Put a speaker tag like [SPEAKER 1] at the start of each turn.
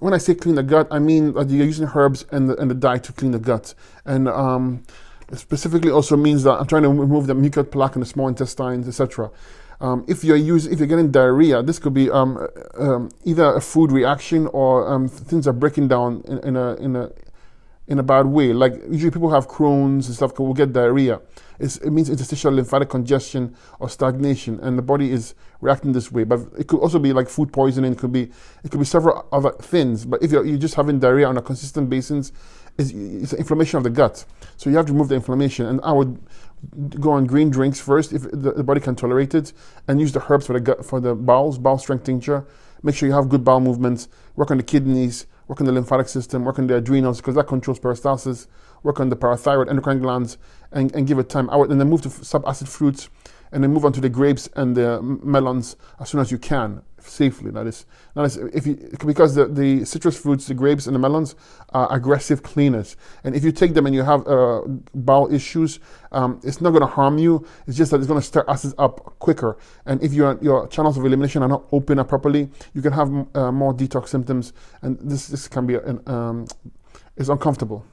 [SPEAKER 1] when I say clean the gut, I mean that you're using herbs and the diet to clean the gut. And it specifically also means that I'm trying to remove the mucus plaque in the small intestines, etc. If you're getting diarrhea, this could be either a food reaction or things are breaking down in a bad way. Like usually people have Crohn's and stuff will get diarrhea. It means interstitial lymphatic congestion or stagnation, and the body is reacting this way. But it could also be like food poisoning. It could be several other things. But if you're just having diarrhea on a consistent basis, it's inflammation of the gut. So you have to remove the inflammation. And I would go on green drinks first if the body can tolerate it, and use the herbs for the gut, for the bowels, bowel strength tincture. Make sure you have good bowel movements. Work on the kidneys. Work on the lymphatic system. Work on the adrenals because that controls peristalsis. Work on the parathyroid, endocrine glands, and give it time out. And then move to subacid fruits, and then move on to the grapes and the melons as soon as you can, safely. Because the citrus fruits, the grapes and the melons are aggressive cleaners. And if you take them and you have bowel issues, it's not going to harm you. It's just that it's going to stir acids up quicker. And if your channels of elimination are not open up properly, you can have more detox symptoms. And this can be it's uncomfortable.